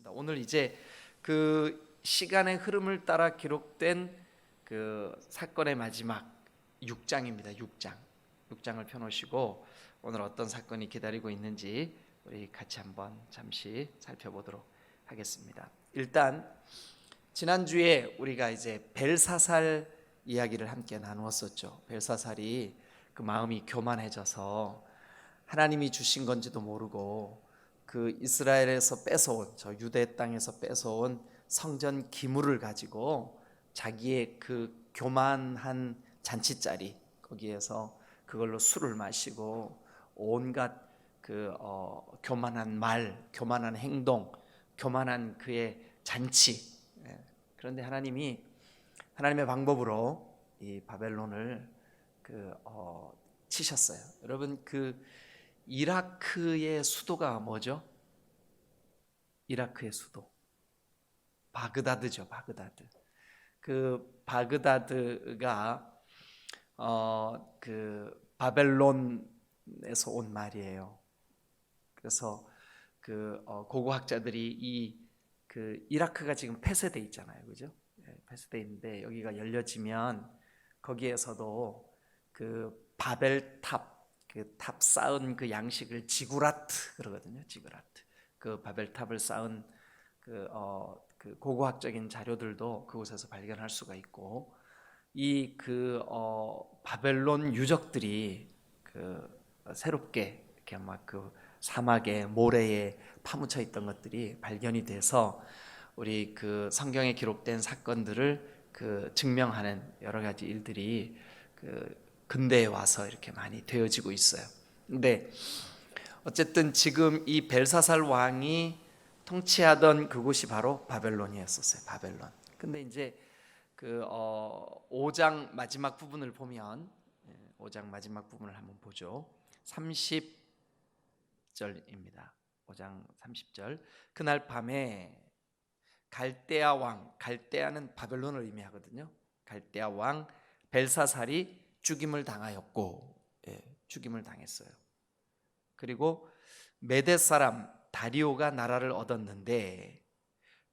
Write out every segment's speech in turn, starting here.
하겠습니다. 오늘 이제 그 시간의 흐름을 따라 기록된 그 사건의 마지막 6장입니다. 6장을 펴놓으시고 오늘 어떤 사건이 기다리고 있는지 우리 같이 한번 잠시 살펴보도록 하겠습니다. 일단 지난주에 우리가 이제 벨사살 이야기를 함께 나누었었죠. 벨사살이 그 마음이 교만해져서 하나님이 주신 건지도 모르고 그 이스라엘에서 뺏어온, 저 유대 땅에서 뺏어온 성전 기물을 가지고 자기의 그 교만한 잔치자리 거기에서 그걸로 술을 마시고 온갖 그 교만한 말, 교만한 행동, 교만한 그의 잔치. 그런데 하나님이 하나님의 방법으로 이 바벨론을 치셨어요. 여러분 그 이라크의 수도가 뭐죠? 이라크의 수도 바그다드죠. 바그다드. 그 바그다드가 그 바벨론에서 온 말이에요. 그래서 그 고고학자들이 이 그 이라크가 지금 폐쇄돼 있잖아요, 그죠? 폐쇄돼 있는데 여기가 열려지면 거기에서도 그 바벨탑 그 탑 쌓은 그 양식을 지구라트 그러거든요. 지구라트. 그 바벨탑을 쌓은 그 고고학적인 자료들도 그곳에서 발견할 수가 있고 이 바벨론 유적들이 그 새롭게 이렇게 막 그 사막에 모래에 파묻혀 있던 것들이 발견이 돼서 우리 그 성경에 기록된 사건들을 그 증명하는 여러 가지 일들이 그 근대에 와서 이렇게 많이 되어지고 있어요. 근데 어쨌든 지금 이 벨사살 왕이 통치하던 그곳이 바로 바벨론이었었어요. 바벨론. 근데 이제 그 5장 마지막 부분을 보면 5장 마지막 부분을 한번 보죠. 30절입니다. 5장 30절. 그날 밤에 갈대아 왕, 갈대아는 바벨론을 의미하거든요. 갈대아 왕 벨사살이 죽임을 당하였고, 죽임을 당했어요. 그리고 메대 사람 다리오가 나라를 얻었는데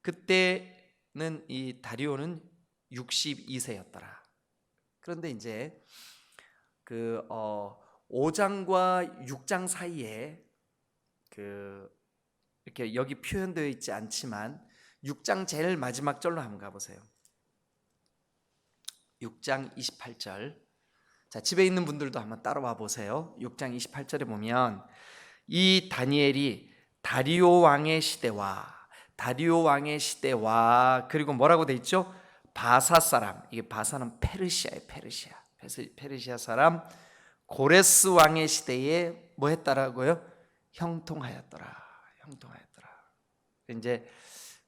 그때는 이 다리오는 62세였더라. 그런데 이제 그 5장과 6장 사이에 그 이렇게 여기 표현되어 있지 않지만 6장 제일 마지막 절로 한번 가보세요. 6장 28절. 자, 집에 있는 분들도 한번 따라와 보세요. 6장 28절에 보면 이 다니엘이 다리오 왕의 시대와 그리고 뭐라고 돼 있죠? 바사 사람, 이게 바사는 페르시아예요. 페르시아 사람 고레스 왕의 시대에 뭐 했다라고요? 형통하였더라. 이제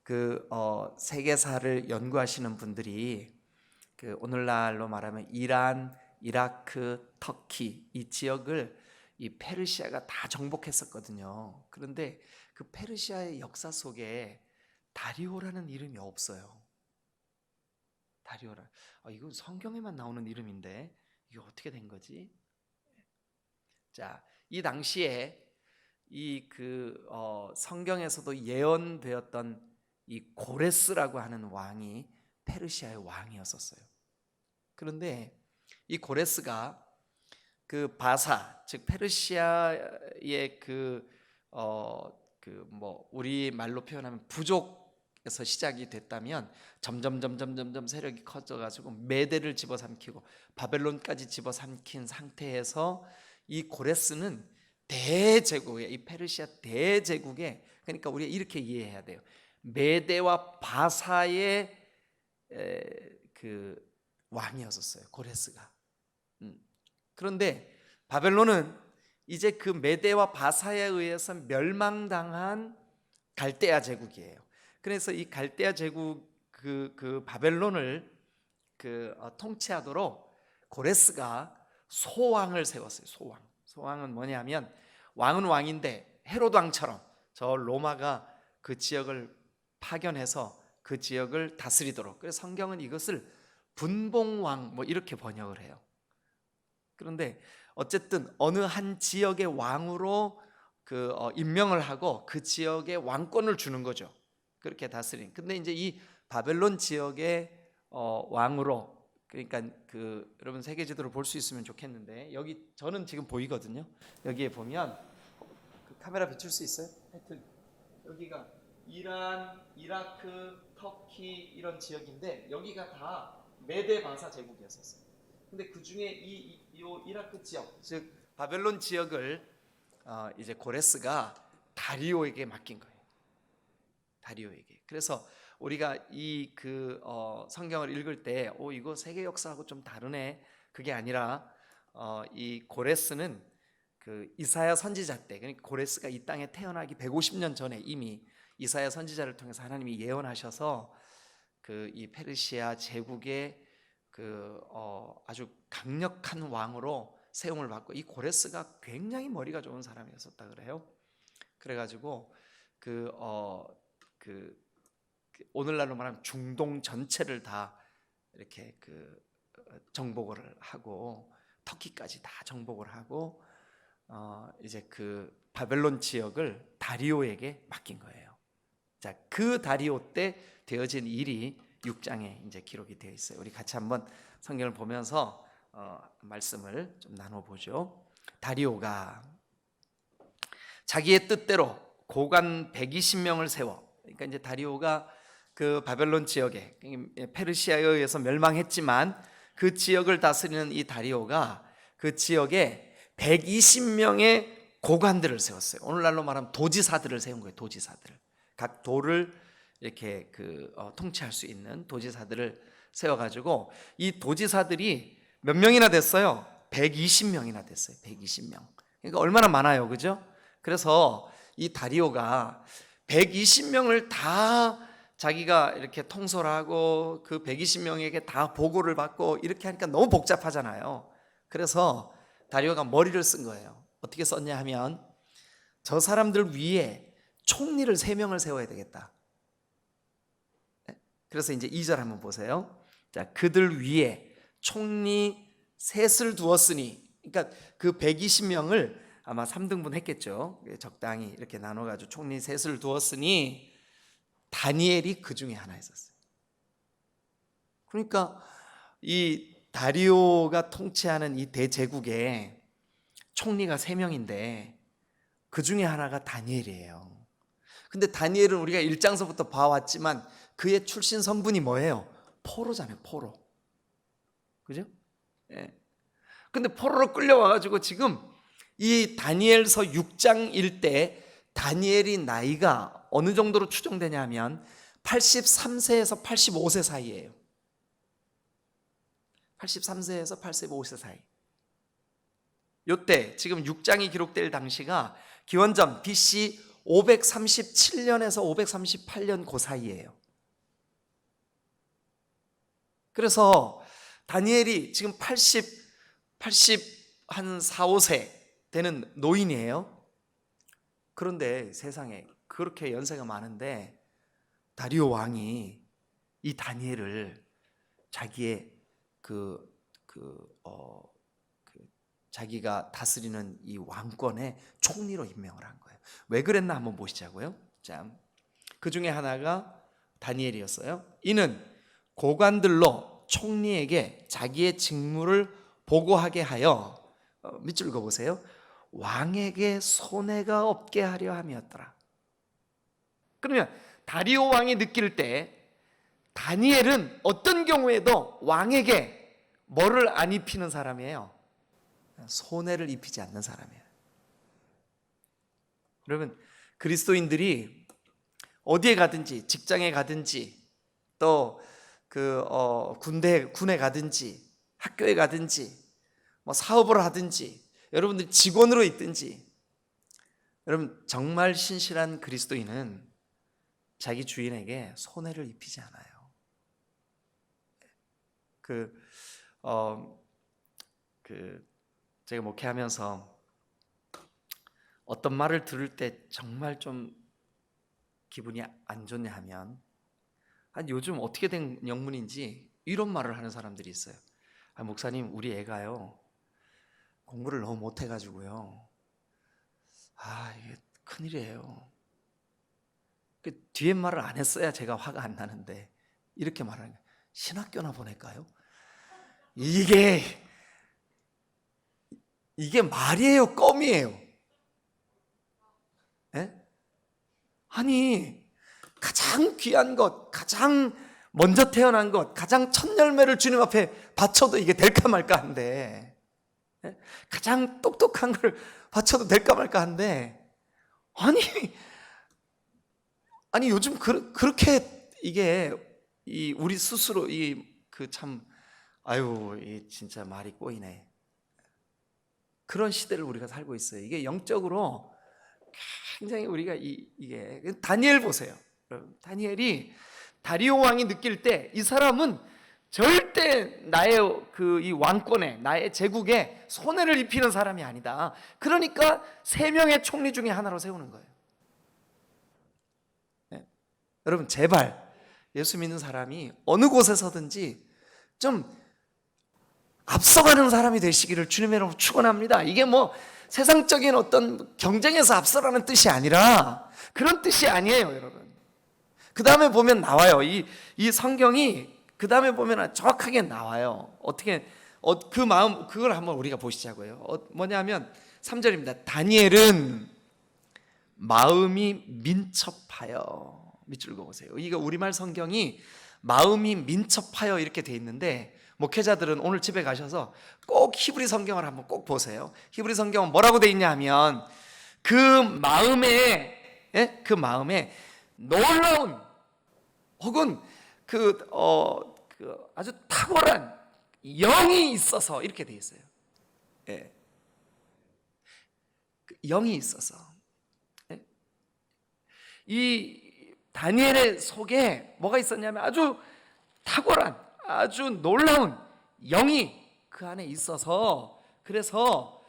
그 세계사를 연구하시는 분들이 그 오늘날로 말하면 이란, 이라크, 터키 이 지역을 이 페르시아가 다 정복했었거든요. 그런데 그 페르시아의 역사 속에 다리오라는 이름이 없어요. 다리오라. 이건 성경에만 나오는 이름인데 이게 어떻게 된 거지? 자, 이 당시에 이 성경에서도 예언되었던 이 고레스라고 하는 왕이 페르시아의 왕이었었어요. 그런데 이 고레스가 그 바사, 즉 페르시아의 우리 말로 표현하면 부족에서 시작이 됐다면 점점 세력이 커져가지고 메대를 집어삼키고 바벨론까지 집어삼킨 상태에서 이 고레스는 대제국의 이 페르시아 대제국의 그러니까 우리가 이렇게 이해해야 돼요. 메대와 바사의 그 왕이었었어요. 고레스가. 그런데 바벨론은 이제 그 메대와 바사에 의해서 멸망당한 갈대아 제국이에요. 그래서 이 갈대아 제국 그 바벨론을 통치하도록 고레스가 소왕을 세웠어요. 소왕은 뭐냐면 왕은 왕인데 헤로드 왕처럼 저 로마가 그 지역을 파견해서 그 지역을 다스리도록. 그래서 성경은 이것을 분봉왕 뭐 이렇게 번역을 해요. 그런데 어쨌든 어느 한 지역의 왕으로 임명을 하고 그 지역에 왕권을 주는 거죠. 그렇게 다스린. 근데 이제 이 바벨론 지역의 왕으로, 그러니까 여러분 세계 지도를 볼 수 있으면 좋겠는데 여기 저는 지금 보이거든요. 여기에 보면 카메라 비출 수 있어요? 하여튼 여기가 이란, 이라크, 터키 이런 지역인데 여기가 다 메데 바사 제국이었었어요. 근데 그 중에 이 이라크 지역, 즉 바벨론 지역을 이제 고레스가 다리오에게 맡긴 거예요. 다리오에게. 그래서 우리가 이 성경을 읽을 때, 이거 세계 역사하고 좀 다르네. 그게 아니라 이 고레스는 이사야 선지자 때, 그러니까 고레스가 이 땅에 태어나기 150년 전에 이미 이사야 선지자를 통해서 하나님이 예언하셔서 이 페르시아 제국의 아주 강력한 왕으로 세움을 받고, 이 고레스가 굉장히 머리가 좋은 사람이었었다 그래요. 그래가지고 오늘날로 말하면 중동 전체를 다 이렇게 정복을 하고 터키까지 다 정복을 하고 이제 바벨론 지역을 다리오에게 맡긴 거예요. 자, 그 다리오 때 되어진 일이 6장에 이제 기록이 되어 있어요. 우리 같이 한번 성경을 보면서 말씀을 좀 나눠보죠. 다리오가 자기의 뜻대로 고관 120명을 세워, 그러니까 이제 다리오가 바벨론 지역에, 페르시아에 의해서 멸망했지만 그 지역을 다스리는 이 다리오가 그 지역에 120명의 고관들을 세웠어요. 오늘날로 말하면 도지사들을 세운 거예요. 도지사들을, 각 도를 이렇게 통치할 수 있는 도지사들을 세워가지고, 이 도지사들이 몇 명이나 됐어요? 120명이나 됐어요. 120명. 그러니까 얼마나 많아요, 그죠? 그래서 이 다리오가 120명을 다 자기가 이렇게 통솔하고 그 120명에게 다 보고를 받고 이렇게 하니까 너무 복잡하잖아요. 그래서 다리오가 머리를 쓴 거예요. 어떻게 썼냐 하면, 저 사람들 위에 총리를 3명을 세워야 되겠다. 그래서 이제 2절 한번 보세요. 자, 그들 위에 총리 셋을 두었으니, 그러니까 그 120명을 아마 3등분 했겠죠. 적당히 이렇게 나눠가지고 총리 셋을 두었으니 다니엘이 그 중에 하나 있었어요. 그러니까 이 다리오가 통치하는 이 대제국에 총리가 3명인데 그 중에 하나가 다니엘이에요. 근데 다니엘은 우리가 1장서부터 봐왔지만 그의 출신 성분이 뭐예요? 포로잖아요. 포로. 그죠? 예. 근데 포로로 끌려와가지고 지금 이 다니엘서 6장일 때 다니엘이 나이가 어느 정도로 추정되냐 하면 83세에서 85세 사이예요. 83세에서 85세 사이. 요때 지금 6장이 기록될 당시가 기원전 BC 537년에서 538년 그 사이예요. 그래서 다니엘이 지금 80한 4, 5세 되는 노인이에요. 그런데 세상에 그렇게 연세가 많은데 다리오 왕이 이 다니엘을 자기의 자기가 다스리는 이 왕권의 총리로 임명을 한 거예요. 왜 그랬나 한번 보시자고요. 자, 그 중에 하나가 다니엘이었어요. 이는 고관들로 총리에게 자기의 직무를 보고하게 하여, 밑줄 읽어보세요. 왕에게 손해가 없게 하려 함이었더라. 그러면 다리오 왕이 느낄 때 다니엘은 어떤 경우에도 왕에게 뭐를 안 입히는 사람이에요? 손해를 입히지 않는 사람이에요. 여러분, 그리스도인들이 어디에 가든지, 직장에 가든지, 또 군에 가든지, 학교에 가든지, 뭐 사업을 하든지, 여러분들이 직원으로 있든지, 여러분 정말 신실한 그리스도인은 자기 주인에게 손해를 입히지 않아요. 제가 목회하면서 어떤 말을 들을 때 정말 좀 기분이 안 좋냐 하면, 요즘 어떻게 된 영문인지 이런 말을 하는 사람들이 있어요. 목사님, 우리 애가요 공부를 너무 못해가지고요, 이게 큰일이에요. 뒤에 말을 안 했어야 제가 화가 안 나는데 이렇게 말하는 거예요. 신학교나 보낼까요? 이게 말이에요, 껌이에요? 예? 아니, 가장 귀한 것, 가장 먼저 태어난 것, 가장 첫 열매를 주님 앞에 바쳐도 이게 될까 말까 한데, 예? 가장 똑똑한 걸 바쳐도 될까 말까 한데, 아니 요즘 그렇게 이게 우리 스스로 아유, 진짜 말이 꼬이네. 그런 시대를 우리가 살고 있어요. 이게 영적으로 굉장히 우리가 이게 다니엘 보세요. 다니엘이 다리오 왕이 느낄 때 이 사람은 절대 나의 이 왕권에, 나의 제국에 손해를 입히는 사람이 아니다. 그러니까 3명의 총리 중에 하나로 세우는 거예요. 네. 여러분 제발 예수 믿는 사람이 어느 곳에서든지 좀 앞서가는 사람이 되시기를 주님의 이름으로 축원합니다. 이게 뭐 세상적인 어떤 경쟁에서 앞서라는 뜻이 아니라 그런 뜻이 아니에요, 여러분. 그 다음에 보면 나와요. 이 성경이 그 다음에 보면 정확하게 나와요. 어떻게 그 마음, 그걸 한번 우리가 보시자고요. 뭐냐면 3절입니다. 다니엘은 마음이 민첩하여. 밑줄 그어보세요. 이거 우리말 성경이 마음이 민첩하여 이렇게 돼 있는데, 목회자들은 오늘 집에 가셔서 꼭 히브리 성경을 한번 꼭 보세요. 히브리 성경은 뭐라고 돼 있냐 하면 그 마음에 놀라운 혹은 아주 탁월한 영이 있어서 이렇게 돼 있어요. 예. 영이 있어서. 예. 이 다니엘의 속에 뭐가 있었냐면 아주 탁월한, 아주 놀라운 영이 그 안에 있어서, 그래서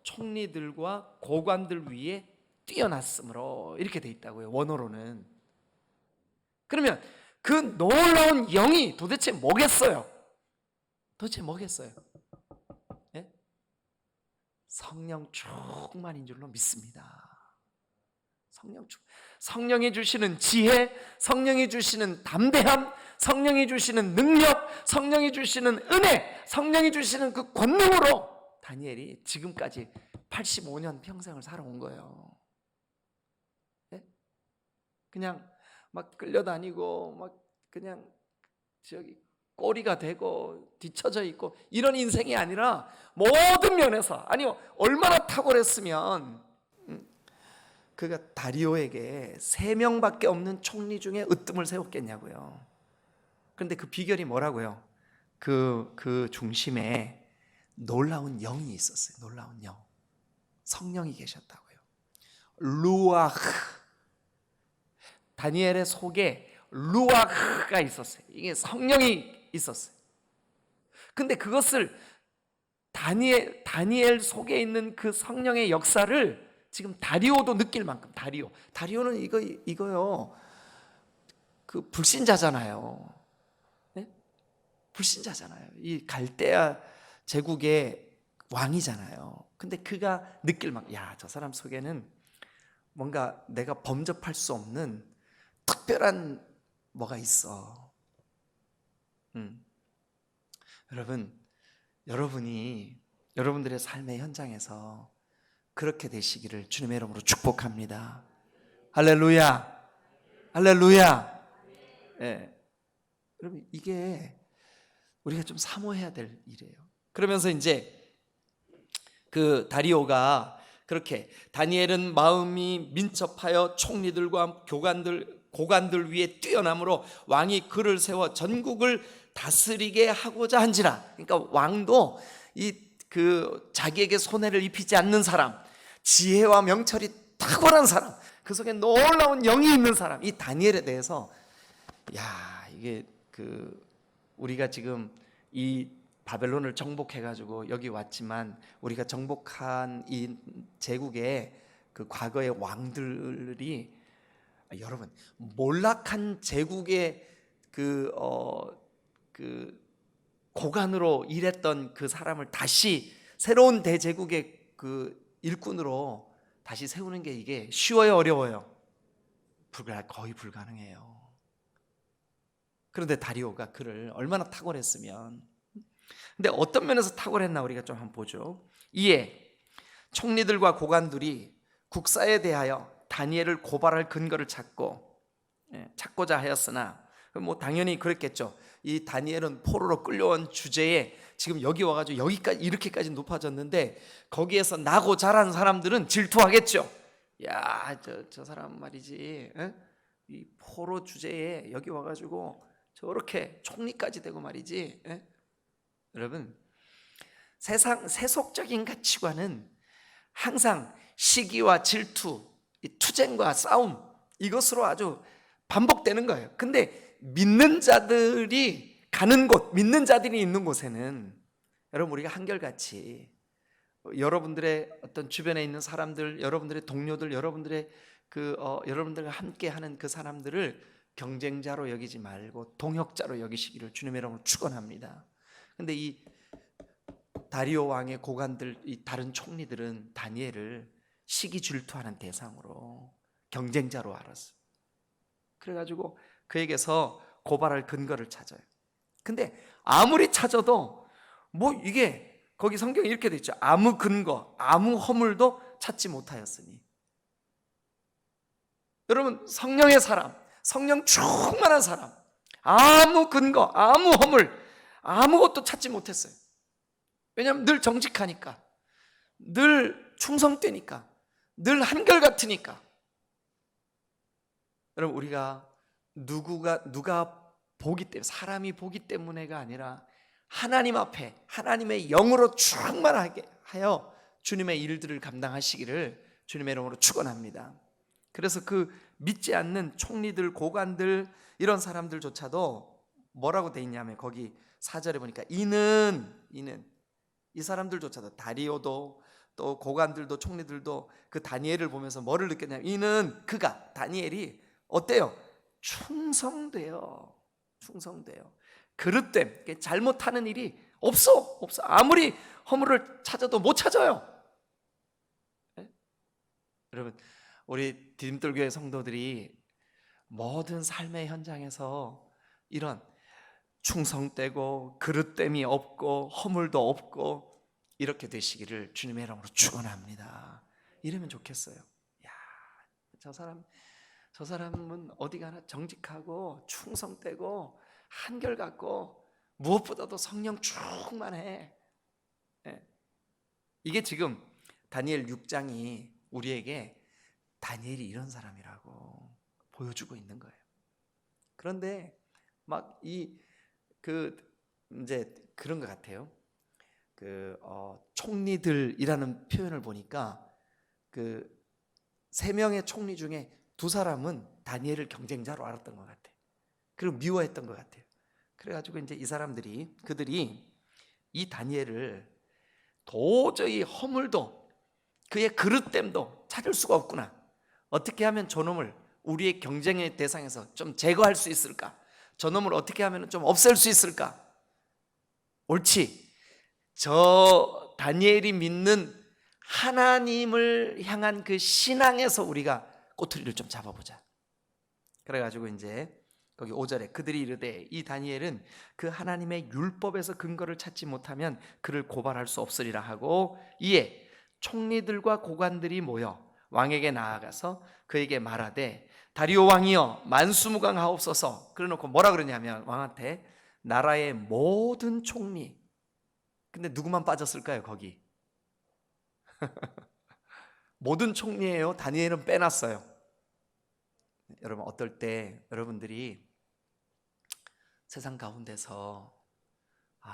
총리들과 고관들 위에 뛰어났으므로 이렇게 돼 있다고요, 원어로는. 그러면 그 놀라운 영이 도대체 뭐겠어요? 예? 성령 충만인 줄로 믿습니다. 성령이 주시는 지혜, 성령이 주시는 담대함, 성령이 주시는 능력, 성령이 주시는 은혜, 성령이 주시는 그 권능으로 다니엘이 지금까지 85년 평생을 살아온 거예요. 네? 그냥 막 끌려다니고 막 그냥 꼬리가 되고 뒤처져 있고 이런 인생이 아니라 모든 면에서, 아니 얼마나 탁월했으면 그가 다리오에게 3명밖에 없는 총리 중에 으뜸을 세웠겠냐고요. 그런데 그 비결이 뭐라고요? 그 중심에 놀라운 영이 있었어요. 놀라운 영, 성령이 계셨다고요. 루아흐, 다니엘의 속에 루아흐가 있었어요. 이게 성령이 있었어요. 근데 그것을 다니엘 속에 있는 그 성령의 역사를 지금 다리오도 느낄 만큼, 다리오는 이거요, 그 불신자잖아요. 네? 불신자잖아요. 이 갈대아 제국의 왕이잖아요. 근데 그가 느낄 만큼, 저 사람 속에는 뭔가 내가 범접할 수 없는 특별한 뭐가 있어. 여러분들의 삶의 현장에서 그렇게 되시기를 주님의 이름으로 축복합니다. 할렐루야, 할렐루야. 네. 여러분, 이게 우리가 좀 사모해야 될 일이에요. 그러면서 이제 그 다리오가 그렇게, 다니엘은 마음이 민첩하여 총리들과 고관들 위에 뛰어남으로 왕이 그를 세워 전국을 다스리게 하고자 한지라. 그러니까 왕도 자기에게 손해를 입히지 않는 사람, 지혜와 명철이 탁월한 사람, 그 속에 놀라운 영이 있는 사람, 이 다니엘에 대해서 이게 우리가 지금 이 바벨론을 정복해가지고 여기 왔지만, 우리가 정복한 이 제국의 그 과거의 왕들이, 여러분, 몰락한 제국의 그 고관으로 일했던 그 사람을 다시 새로운 대제국의 그 일꾼으로 다시 세우는 게 이게 쉬워요, 어려워요? 거의 불가능해요. 그런데 다리오가 그를 얼마나 탁월했으면. 근데 어떤 면에서 탁월했나 우리가 좀 한번 보죠. 이에 총리들과 고관들이 국사에 대하여 다니엘을 고발할 근거를 찾고자 하였으나 뭐 당연히 그랬겠죠. 이 다니엘은 포로로 끌려온 주제에 지금 여기 와가지고 여기까지 이렇게까지 높아졌는데 거기에서 나고 자란 사람들은 질투하겠죠. 야, 저 사람 말이지, 이 포로 주제에 여기 와가지고 저렇게 총리까지 되고 말이지. 여러분, 세속적인 가치관은 항상 시기와 질투, 투쟁과 싸움, 이것으로 아주 반복되는 거예요. 근데 믿는 자들이 가는 곳, 믿는 자들이 있는 곳에는 여러분 우리가 한결같이 여러분들의 어떤 주변에 있는 사람들, 여러분들의 동료들, 여러분들과 함께하는 그 사람들을 경쟁자로 여기지 말고 동역자로 여기시기를 주님의 이름으로 축원합니다. 근데 이 다리오 왕의 고관들, 이 다른 총리들은 다니엘을 시기 질투하는 대상으로 경쟁자로 알았어요. 그래가지고 그에게서 고발할 근거를 찾아요. 근데 아무리 찾아도 뭐 이게 거기 성경에 이렇게 돼 있죠. 아무 근거, 아무 허물도 찾지 못하였으니. 여러분, 성령의 사람, 성령 충만한 사람, 아무 근거, 아무 허물, 아무것도 찾지 못했어요. 왜냐하면 늘 정직하니까, 늘 충성되니까, 늘 한결같으니까. 여러분, 우리가 누가 보기 때문에, 사람이 보기 때문에가 아니라 하나님 앞에 하나님의 영으로 충만하게 하여 주님의 일들을 감당하시기를 주님의 이름으로 축원합니다. 그래서 그 믿지 않는 총리들, 고관들, 이런 사람들조차도 뭐라고 돼 있냐면 거기 4절에 보니까 이는 이 사람들조차도, 다리오도 또 고관들도 총리들도 그 다니엘을 보면서 뭐를 느꼈냐면 이는 그가, 다니엘이 어때요? 충성돼요. 그릇됨, 잘못하는 일이 없어. 아무리 허물을 찾아도 못 찾아요. 네? 여러분, 우리 디딤돌교회 성도들이 모든 삶의 현장에서 이런 충성되고 그릇됨이 없고 허물도 없고 이렇게 되시기를 주님의 이름으로 축원합니다. 이러면 좋겠어요. 야, 저 사람은 어디 가나 정직하고 충성되고 한결같고 무엇보다도 성령 충만해. 이게 지금 다니엘 6장이 우리에게 다니엘이 이런 사람이라고 보여주고 있는 거예요. 그런데 막 이제 그런 것 같아요. 총리들이라는 표현을 보니까 그 3명의 총리 중에 2사람은 다니엘을 경쟁자로 알았던 것 같아요. 그리고 미워했던 것 같아요. 그래가지고 이제 그들이 이 다니엘을 도저히 허물도 그의 그릇됨도 찾을 수가 없구나. 어떻게 하면 저놈을 우리의 경쟁의 대상에서 좀 제거할 수 있을까? 저놈을 어떻게 하면 좀 없앨 수 있을까? 옳지. 저 다니엘이 믿는 하나님을 향한 그 신앙에서 우리가 꼬투리를 좀 잡아보자. 그래가지고 이제 거기 5절에 그들이 이르되 이 다니엘은 그 하나님의 율법에서 근거를 찾지 못하면 그를 고발할 수 없으리라 하고, 이에 총리들과 고관들이 모여 왕에게 나아가서 그에게 말하되 다리오 왕이여 만수무강하옵소서. 그래놓고 뭐라 그러냐면 왕한테 나라의 모든 총리, 근데 누구만 빠졌을까요? 거기 모든 총리예요. 다니엘은 빼놨어요. 여러분, 어떨 때 여러분들이 세상 가운데서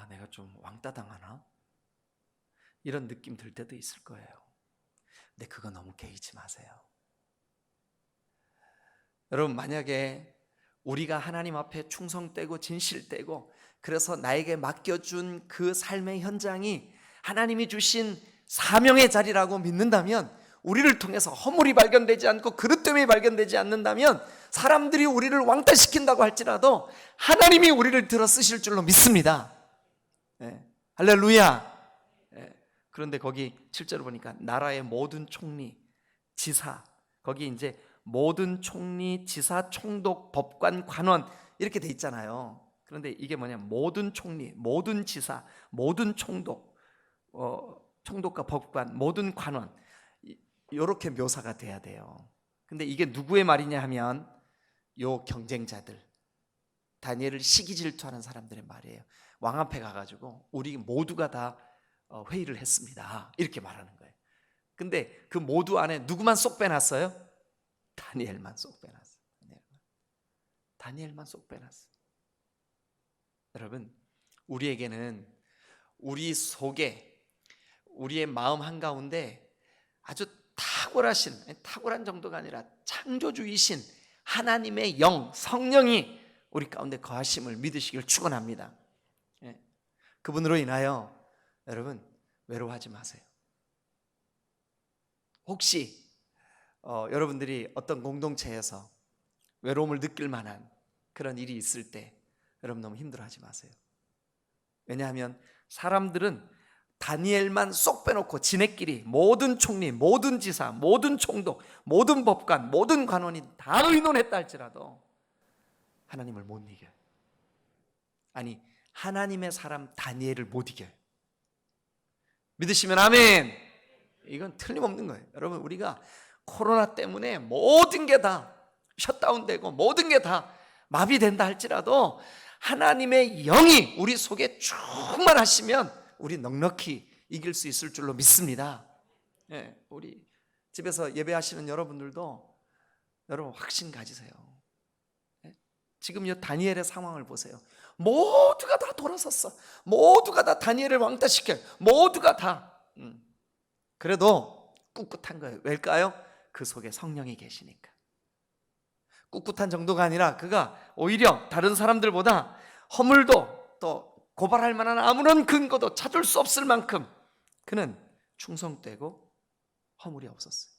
내가 좀 왕따 당하나? 이런 느낌 들 때도 있을 거예요. 근데 그거 너무 개의치 마세요. 여러분, 만약에 우리가 하나님 앞에 충성되고 진실되고 그래서 나에게 맡겨준 그 삶의 현장이 하나님이 주신 사명의 자리라고 믿는다면, 우리를 통해서 허물이 발견되지 않고 그릇됨이 발견되지 않는다면 사람들이 우리를 왕따시킨다고 할지라도 하나님이 우리를 들어 쓰실 줄로 믿습니다. 할렐루야. 그런데 거기 7절을 보니까 나라의 모든 총리, 지사, 거기 이제 모든 총리, 지사, 총독, 법관, 관원 이렇게 돼 있잖아요. 그런데 이게 뭐냐? 모든 총리, 모든 지사, 모든 총독, 총독과 법관, 모든 관원 이렇게 묘사가 돼야 돼요. 근데 이게 누구의 말이냐 하면 요 경쟁자들, 다니엘을 시기 질투하는 사람들의 말이에요. 왕 앞에 가가지고 우리 모두가 다 회의를 했습니다, 이렇게 말하는 거예요. 근데 그 모두 안에 누구만 쏙 빼놨어요? 다니엘만 쏙 빼놨어요. 다니엘만 쏙 빼놨어요. 여러분, 우리에게는 우리 속에, 우리의 마음 한가운데 아주 탁월한 정도가 아니라 창조주이신 하나님의 영, 성령이 우리 가운데 거하심을 믿으시길 축원합니다. 그분으로 인하여 여러분 외로워하지 마세요. 혹시 여러분들이 어떤 공동체에서 외로움을 느낄 만한 그런 일이 있을 때 여러분 너무 힘들어하지 마세요. 왜냐하면 사람들은 다니엘만 쏙 빼놓고 지네끼리 모든 총리, 모든 지사, 모든 총독, 모든 법관, 모든 관원이 다 의논했다 할지라도 하나님을 못 이겨요. 아니, 하나님의 사람 다니엘을 못 이겨요. 믿으시면 아멘. 이건 틀림없는 거예요. 여러분, 우리가 코로나 때문에 모든 게 다 셧다운되고 모든 게 다 마비된다 할지라도 하나님의 영이 우리 속에 충만하시면 우리 넉넉히 이길 수 있을 줄로 믿습니다. 우리 집에서 예배하시는 여러분들도 여러분 확신 가지세요. 지금 이 다니엘의 상황을 보세요. 모두가 다 돌아섰어. 모두가 다 다니엘을 왕따시켜요. 모두가 다. 그래도 꿋꿋한 거예요. 왜일까요? 그 속에 성령이 계시니까. 꿋꿋한 정도가 아니라 그가 오히려 다른 사람들보다 허물도 또 고발할 만한 아무런 근거도 찾을 수 없을 만큼 그는 충성되고 허물이 없었어요.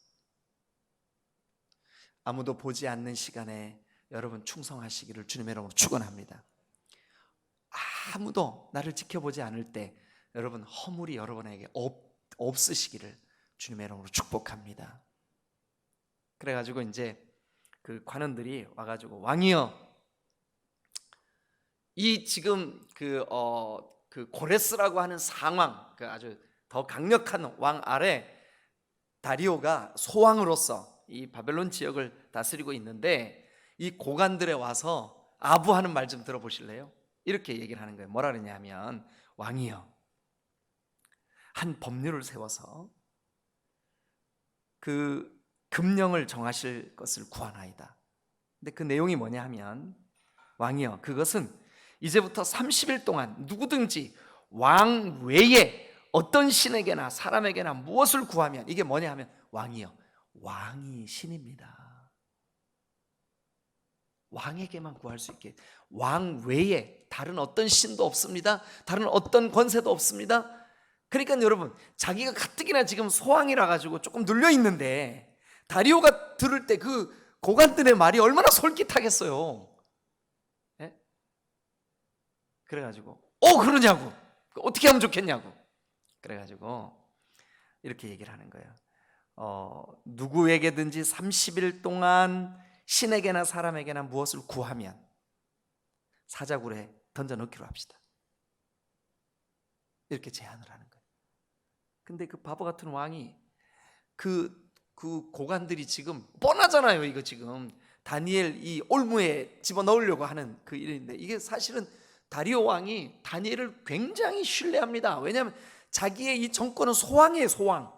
아무도 보지 않는 시간에 여러분 충성하시기를 주님의 이름으로 축원합니다. 아무도 나를 지켜보지 않을 때 여러분 허물이 여러분에게 없으시기를 주님의 이름으로 축복합니다. 그래가지고 이제 그 관원들이 와가지고 왕이여, 이 지금 그 고레스라고 하는 상황, 그 아주 더 강력한 왕 아래 다리오가 소왕으로서 이 바벨론 지역을 다스리고 있는데 이 고관들에 와서 아부하는 말 좀 들어보실래요? 이렇게 얘기를 하는 거예요. 뭐라 그러냐면 왕이여, 한 법률을 세워서 그 금령을 정하실 것을 구하나이다. 근데 그 내용이 뭐냐 하면 왕이여, 그것은 이제부터 30일 동안 누구든지 왕 외에 어떤 신에게나 사람에게나 무엇을 구하면, 이게 뭐냐 하면 왕이여, 왕이 신입니다. 왕에게만 구할 수 있게, 왕 외에 다른 어떤 신도 없습니다. 다른 어떤 권세도 없습니다. 그러니까 여러분, 자기가 가뜩이나 지금 소왕이라 가지고 조금 눌려 있는데 다리오가 들을 때 그 고관들의 말이 얼마나 솔깃하겠어요. 네? 그래가지고 그러냐고, 어떻게 하면 좋겠냐고, 그래가지고 이렇게 얘기를 하는 거예요. 누구에게든지 30일 동안 신에게나 사람에게나 무엇을 구하면 사자굴에 던져 넣기로 합시다. 이렇게 제안을 하는 거예요. 근데 그 바보 같은 왕이 그 고관들이 지금 뻔하잖아요. 이거 지금 다니엘 이 올무에 집어넣으려고 하는 그 일인데, 이게 사실은 다리오 왕이 다니엘을 굉장히 신뢰합니다. 왜냐하면 자기의 이 정권은 소왕이에요, 소왕.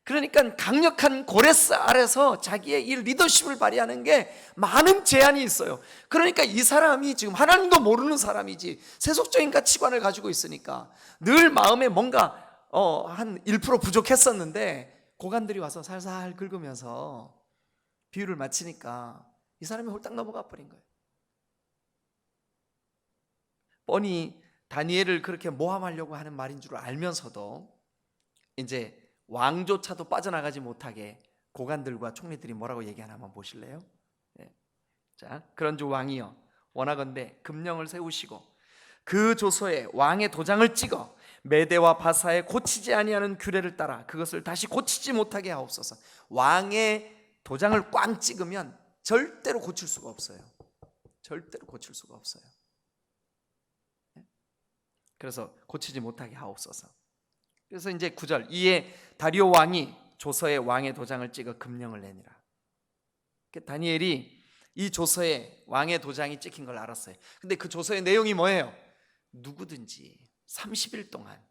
그러니까 강력한 고레스 아래서 자기의 이 리더십을 발휘하는 게 많은 제한이 있어요. 그러니까 이 사람이 지금 하나님도 모르는 사람이지 세속적인 가치관을 가지고 있으니까 늘 마음에 뭔가 한 1% 부족했었는데 고관들이 와서 살살 긁으면서 비유를 마치니까 이 사람이 홀딱 넘어가 버린 거예요. 뻔히 다니엘을 그렇게 모함하려고 하는 말인 줄 알면서도 이제 왕조차도 빠져나가지 못하게 고관들과 총리들이 뭐라고 얘기하나 한번 보실래요? 네. 자, 그런즉 왕이여, 원하건대 금령을 세우시고 그 조서에 왕의 도장을 찍어 메대와 바사에 고치지 아니하는 규례를 따라 그것을 다시 고치지 못하게 하옵소서. 왕의 도장을 꽝 찍으면 절대로 고칠 수가 없어요. 절대로 고칠 수가 없어요. 그래서 고치지 못하게 하옵소서. 그래서 이제 9절, 이에 다리오 왕이 조서에 왕의 도장을 찍어 금령을 내니라. 다니엘이 이 조서에 왕의 도장이 찍힌 걸 알았어요. 근데 그 조서의 내용이 뭐예요? 누구든지 30일 동안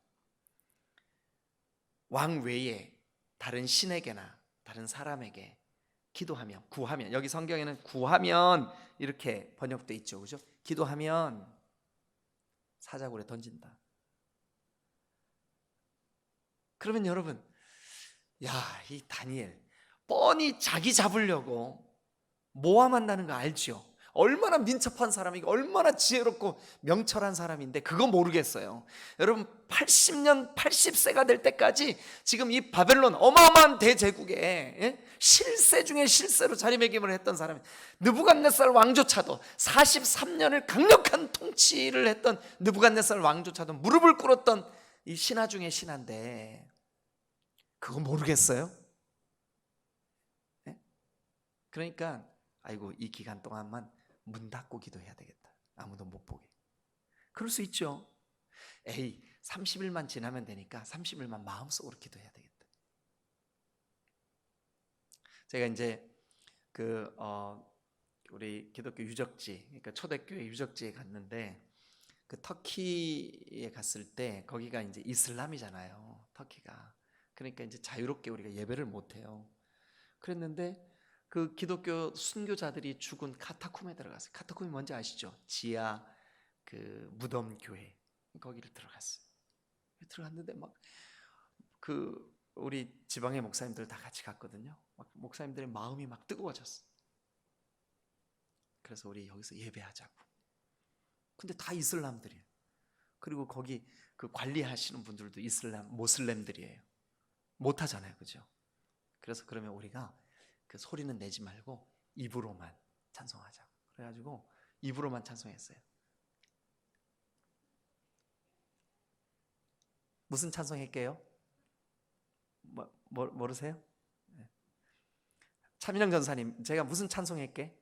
왕 외에 다른 신에게나 다른 사람에게 기도하면, 구하면, 여기 성경에는 구하면 이렇게 번역돼 있죠, 그죠? 기도하면 사자굴에 던진다. 그러면 여러분, 야, 이 다니엘 뻔히 자기 잡으려고 모함한다는 거 알죠? 얼마나 민첩한 사람이고 얼마나 지혜롭고 명철한 사람인데 그거 모르겠어요. 여러분, 80년 80세가 될 때까지 지금 이 바벨론 어마어마한 대제국에 실세 중에 실세로 자리매김을 했던 사람이, 느부갓네살 왕조차도 43년을 강력한 통치를 했던 느부갓네살 왕조차도 무릎을 꿇었던 이 신하 중에 신하인데 그거 모르겠어요? 그러니까 아이고, 이 기간 동안만 문 닫고 기도해야 되겠다, 아무도 못 보게. 그럴 수 있죠. 에이, 30일만 지나면 되니까 30일만 마음속으로 기도해야 되겠다. 제가 이제 우리 기독교 유적지, 그러니까 초대교회 유적지에 갔는데, 그 터키에 갔을 때 거기가 이제 이슬람이잖아요, 터키가. 그러니까 이제 자유롭게 우리가 예배를 못 해요. 그랬는데 그 기독교 순교자들이 죽은 카타콤에 들어갔어요. 카타콤이 뭔지 아시죠? 지하 그 무덤 교회, 거기를 들어갔어요. 들어갔는데 막 우리 지방의 목사님들 다 같이 갔거든요. 막 목사님들의 마음이 막 뜨거워졌어. 그래서 우리 여기서 예배하자고. 근데 다 이슬람들이에요. 그리고 거기 그 관리하시는 분들도 모슬렘들이에요. 못하잖아요, 그죠? 그래서 그러면 우리가 그 소리는 내지 말고 입으로만 찬송하자고. 그래가지고 입으로만 찬송했어요. 무슨 찬송할게요? 모르세요? 차민영 전사님, 제가 무슨 찬송할게?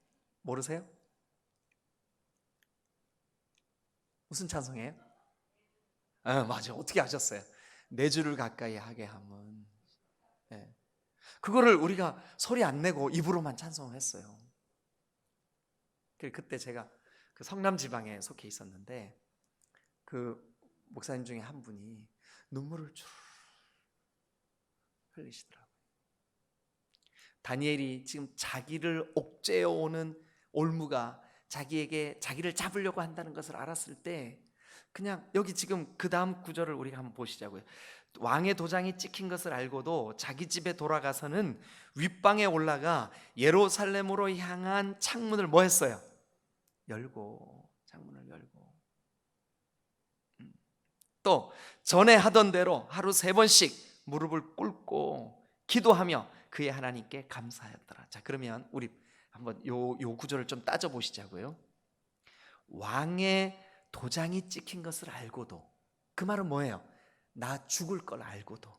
모르세요? 무슨 찬송이에요? 맞아. 어떻게 아셨어요? 내 주를 가까이 하게 하면. 네. 그거를 우리가 소리 안 내고 입으로만 찬송했어요. 그때 제가 그 성남 지방에 속해 있었는데 그 목사님 중에 한 분이 눈물을 쭉 흘리시더라고요. 다니엘이 지금 자기를 옥죄어 오는 올무가 자기를 잡으려고 한다는 것을 알았을 때, 그냥 여기 지금 그 다음 구절을 우리가 한번 보시자고요. 왕의 도장이 찍힌 것을 알고도 자기 집에 돌아가서는 윗방에 올라가 예루살렘으로 향한 창문을 뭐 했어요? 열고, 창문을 열고. 또 전에 하던 대로 하루 3번씩 무릎을 꿇고 기도하며 그의 하나님께 감사하였더라. 자, 그러면 우리 한번 요 구절을 좀 따져 보시자고요. 왕의 도장이 찍힌 것을 알고도, 그 말은 뭐예요? 나 죽을 걸 알고도,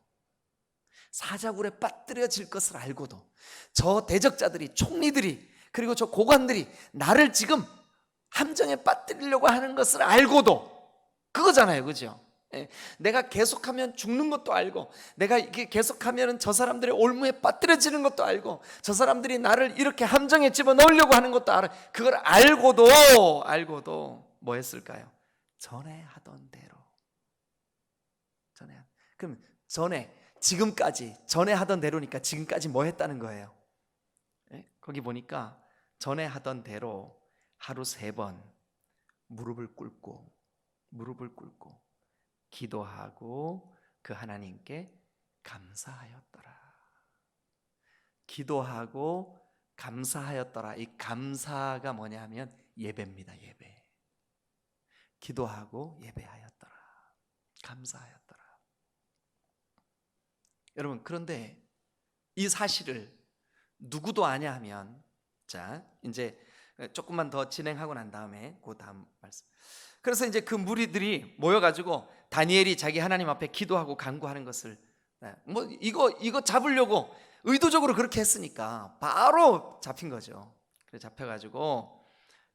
사자굴에 빠뜨려질 것을 알고도, 저 대적자들이, 총리들이, 그리고 저 고관들이 나를 지금 함정에 빠뜨리려고 하는 것을 알고도, 그거잖아요, 그죠? 내가 계속하면 죽는 것도 알고, 내가 이게 계속하면 저 사람들의 올무에 빠뜨려지는 것도 알고, 저 사람들이 나를 이렇게 함정에 집어넣으려고 하는 것도 알아. 그걸 알고도 뭐 했을까요? 전에 하던 대로. 그럼 지금까지 전에 하던 대로니까 지금까지 뭐 했다는 거예요? 거기 보니까 전에 하던 대로 하루 3번 무릎을 꿇고 기도하고 그 하나님께 감사하였더라. 기도하고 감사하였더라. 이 감사가 뭐냐 하면 예배입니다. 예배. 기도하고 예배하였더라. 감사하였더라. 여러분, 그런데 이 사실을 누구도 아냐 하면, 자, 이제 조금만 더 진행하고 난 다음에 그 다음 말씀. 그래서 이제 그 무리들이 모여가지고 다니엘이 자기 하나님 앞에 기도하고 간구하는 것을 네, 뭐 이거 잡으려고 의도적으로 그렇게 했으니까 바로 잡힌 거죠. 그래 잡혀가지고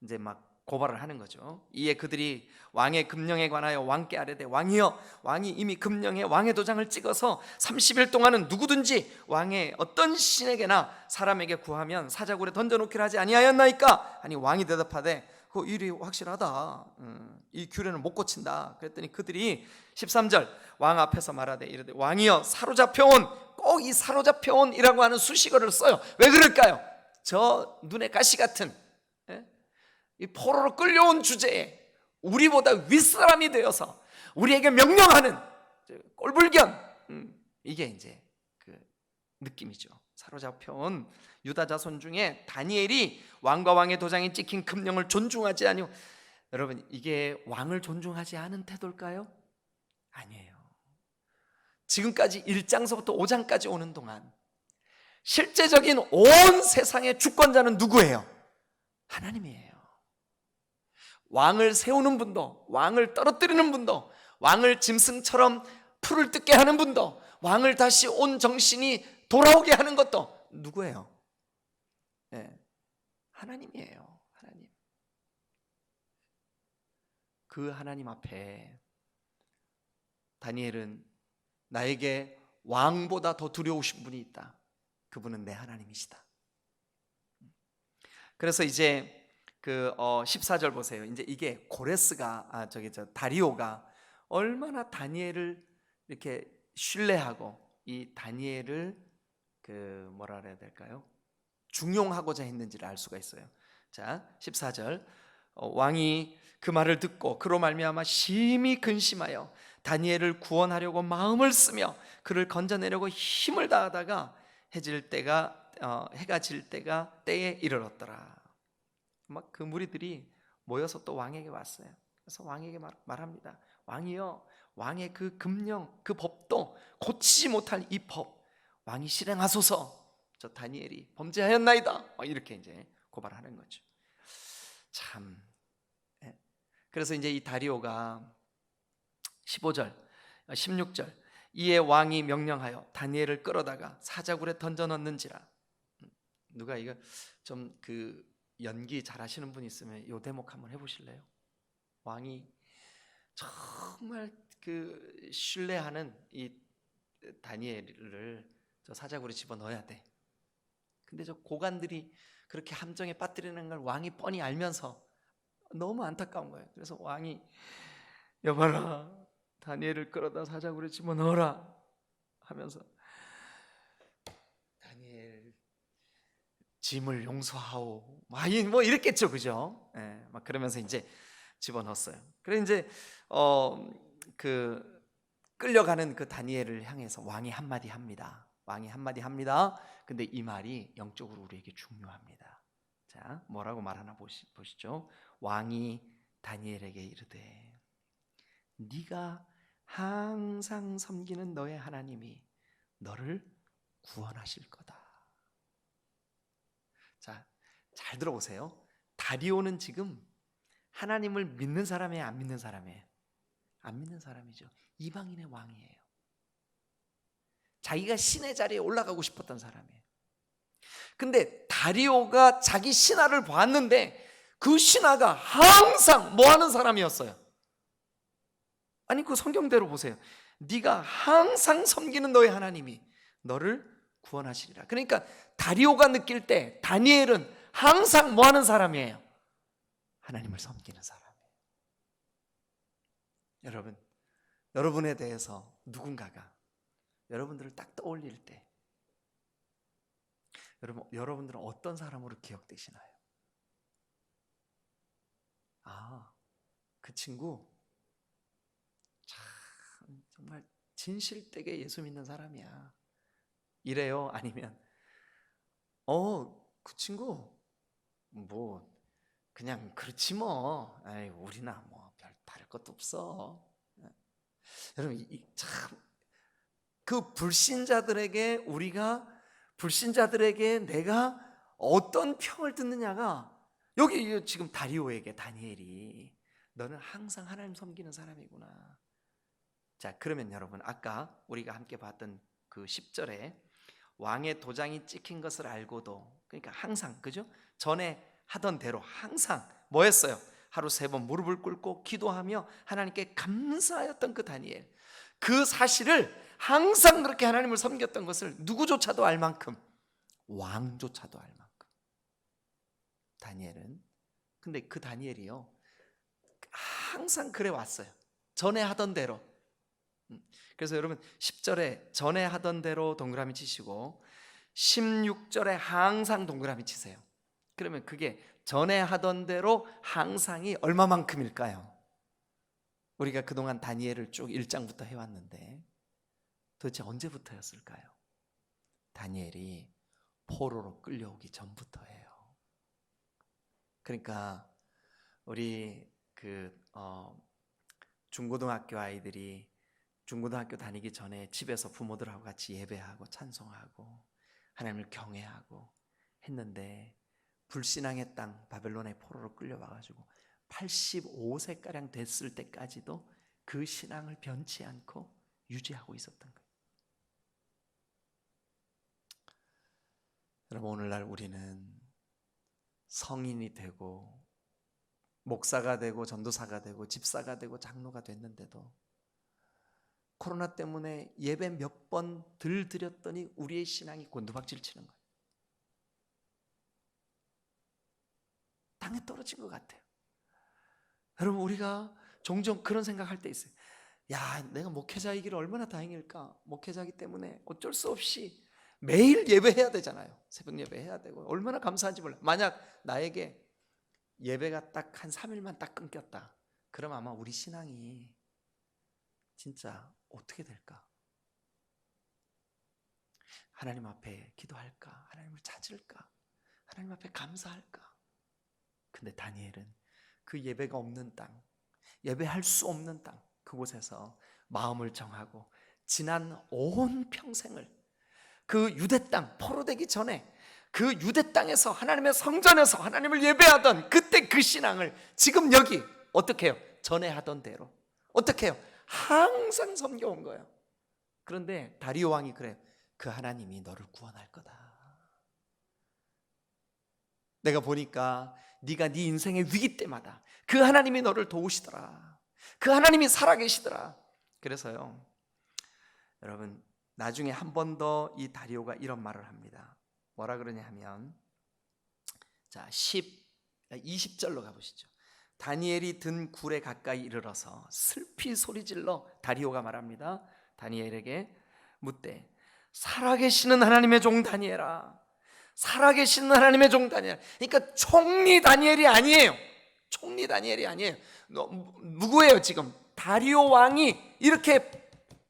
이제 막 고발을 하는 거죠. 이에 그들이 왕의 금령에 관하여 왕께 아뢰되 왕이여, 왕이 이미 금령에 왕의 도장을 찍어서 30일 동안은 누구든지 왕의 어떤 신에게나 사람에게 구하면 사자굴에 던져놓기를 하지 아니하였나이까? 아니 왕이 대답하되 그 일이 확실하다. 이 규례는 못 고친다. 그랬더니 그들이 13절 왕 앞에서 말하되 이르되 왕이여 사로잡혀온, 꼭 이 사로잡혀온이라고 하는 수식어를 써요. 왜 그럴까요? 저 눈에 가시 같은 이 포로로 끌려온 주제에 우리보다 윗사람이 되어서 우리에게 명령하는 꼴불견, 이게 이제 그 느낌이죠. 사로잡혀온 유다 자손 중에 다니엘이 왕과 왕의 도장이 찍힌 금령을 존중하지 아니오. 여러분, 이게 왕을 존중하지 않은 태도일까요? 아니에요. 지금까지 1장서부터 5장까지 오는 동안 실제적인 온 세상의 주권자는 누구예요? 하나님이에요. 왕을 세우는 분도, 왕을 떨어뜨리는 분도, 왕을 짐승처럼 풀을 뜯게 하는 분도, 왕을 다시 온 정신이 돌아오게 하는 것도 누구예요? 네, 하나님이에요. 하나님. 그 하나님 앞에 다니엘은 나에게 왕보다 더 두려우신 분이 있다. 그분은 내 하나님이시다. 그래서 이제 그 14절 보세요. 이제 이게 고레스가 다리오가 얼마나 다니엘을 이렇게 신뢰하고 이 다니엘을 그 뭐라 그래야 될까요? 중용하고자 했는지를 알 수가 있어요. 자, 14절 왕이 그 말을 듣고 그로 말미암아 심히 근심하여 다니엘을 구원하려고 마음을 쓰며 그를 건져내려고 힘을 다하다가 해가 질 때에 이르렀더라. 막 그 무리들이 모여서 또 왕에게 왔어요. 그래서 왕에게 말합니다. 왕이여, 왕의 그 금령, 그 법도 고치지 못할 이 법 왕이 실행하소서. 저 다니엘이 범죄하였나이다. 이렇게 이제 고발하는 거죠. 참. 그래서 이제 이 다리오가 15절, 16절 이에 왕이 명령하여 다니엘을 끌어다가 사자굴에 던져 넣는지라. 누가 이거 좀 그 연기 잘하시는 분 있으면 이 대목 한번 해보실래요? 왕이 정말 그 신뢰하는 이 다니엘을 저 사자굴에 집어넣어야 돼. 근데 저 고관들이 그렇게 함정에 빠뜨리는 걸 왕이 뻔히 알면서 너무 안타까운 거예요. 그래서 왕이 여봐라, 다니엘을 끌어다 사자굴에 집어넣어라 하면서 다니엘 짐을 용서하오 뭐 이랬겠죠, 그죠? 예, 막 그러면서 이제 집어넣었어요. 그래 이제 그 끌려가는 그 다니엘을 향해서 왕이 한마디 합니다. 왕이 한마디 합니다. 근데 이 말이 영적으로 우리에게 중요합니다. 자, 뭐라고 말하나 보시죠. 왕이 다니엘에게 이르되 네가 항상 섬기는 너의 하나님이 너를 구원하실 거다. 자, 잘 들어보세요. 다리오는 지금 하나님을 믿는 사람이에요, 안 믿는 사람이에요? 안 믿는 사람이죠. 이방인의 왕이에요. 자기가 신의 자리에 올라가고 싶었던 사람이에요. 근데 다리오가 자기 신하를 봤는데 그 신하가 항상 뭐 하는 사람이었어요? 아니, 그 성경대로 보세요. 네가 항상 섬기는 너의 하나님이 너를 구원하시리라. 그러니까 다리오가 느낄 때 다니엘은 항상 뭐 하는 사람이에요? 하나님을 섬기는 사람이에요. 여러분, 여러분에 대해서 누군가가 여러분들을 딱 떠올릴 때 여러분들은 어떤 사람으로 기억되시나요? 아, 그 친구 참 정말 진실되게 예수 믿는 사람이야, 이래요? 아니면 그 친구 뭐 그냥 그렇지 뭐, 아이, 우리나 뭐 별 다를 것도 없어. 여러분, 참 그 불신자들에게 내가 어떤 평을 듣느냐가 여기 지금 다리오에게 다니엘이 너는 항상 하나님 섬기는 사람이구나. 자, 그러면 여러분, 아까 우리가 함께 봤던 그 10절에 왕의 도장이 찍힌 것을 알고도, 그러니까 항상, 그죠? 전에 하던 대로 항상 뭐 했어요? 하루 3번 무릎을 꿇고 기도하며 하나님께 감사하였던 그 다니엘, 그 사실을 항상 그렇게 하나님을 섬겼던 것을 누구조차도 알 만큼, 왕조차도 알 만큼 다니엘은, 근데 그 다니엘이요 항상 그래 왔어요. 전에 하던 대로. 그래서 여러분 10절에 전에 하던 대로 동그라미 치시고 16절에 항상 동그라미 치세요. 그러면 그게 전에 하던 대로 항상이 얼마만큼일까요? 우리가 그동안 다니엘을 쭉 1장부터 해왔는데 도대체 언제부터였을까요? 다니엘이 포로로 끌려오기 전부터예요. 그러니까 우리 중고등학교 아이들이 중고등학교 다니기 전에 집에서 부모들하고 같이 예배하고 찬송하고 하나님을 경외하고 했는데, 불신앙의 땅 바벨론의 포로로 끌려와가지고 85세가량 됐을 때까지도 그 신앙을 변치 않고 유지하고 있었던 거예요. 여러분, 오늘날 우리는 성인이 되고 목사가 되고 전도사가 되고 집사가 되고 장로가 됐는데도 코로나 때문에 예배 몇 번 덜 드렸더니 우리의 신앙이 곤두박질 치는 거예요. 땅에 떨어진 것 같아요. 여러분, 우리가 종종 그런 생각할 때 있어요. 야, 내가 목회자이기를 얼마나 다행일까. 목회자이기 때문에 어쩔 수 없이 매일 예배해야 되잖아요. 새벽 예배해야 되고 얼마나 감사한지 몰라요. 만약 나에게 예배가 딱 한 3일만 딱 끊겼다, 그럼 아마 우리 신앙이 진짜 어떻게 될까? 하나님 앞에 기도할까? 하나님을 찾을까? 하나님 앞에 감사할까? 근데 다니엘은 그 예배가 없는 땅, 예배할 수 없는 땅, 그곳에서 마음을 정하고 지난 온 평생을 그 유대 땅, 포로되기 전에 그 유대 땅에서 하나님의 성전에서 하나님을 예배하던 그때 그 신앙을 지금 여기 어떻게 해요? 전에 하던 대로 어떻게 해요? 항상 섬겨온 거예요. 그런데 다리오 왕이 그래요. 그 하나님이 너를 구원할 거다. 내가 보니까 네가 네 인생의 위기 때마다 그 하나님이 너를 도우시더라. 그 하나님이 살아계시더라. 그래서요, 여러분, 나중에 한 번 더 이 다리오가 이런 말을 합니다. 뭐라 그러냐 하면, 자 20절로 가보시죠. 다니엘이 든 굴에 가까이 이르러서 슬피 소리질러 다리오가 말합니다. 다니엘에게 묻되, 살아계시는 하나님의 종 다니엘아, 살아계시는 하나님의 종 다니엘. 그러니까 총리 다니엘이 아니에요. 총리 다니엘이 아니에요. 누구예요? 지금 다리오 왕이 이렇게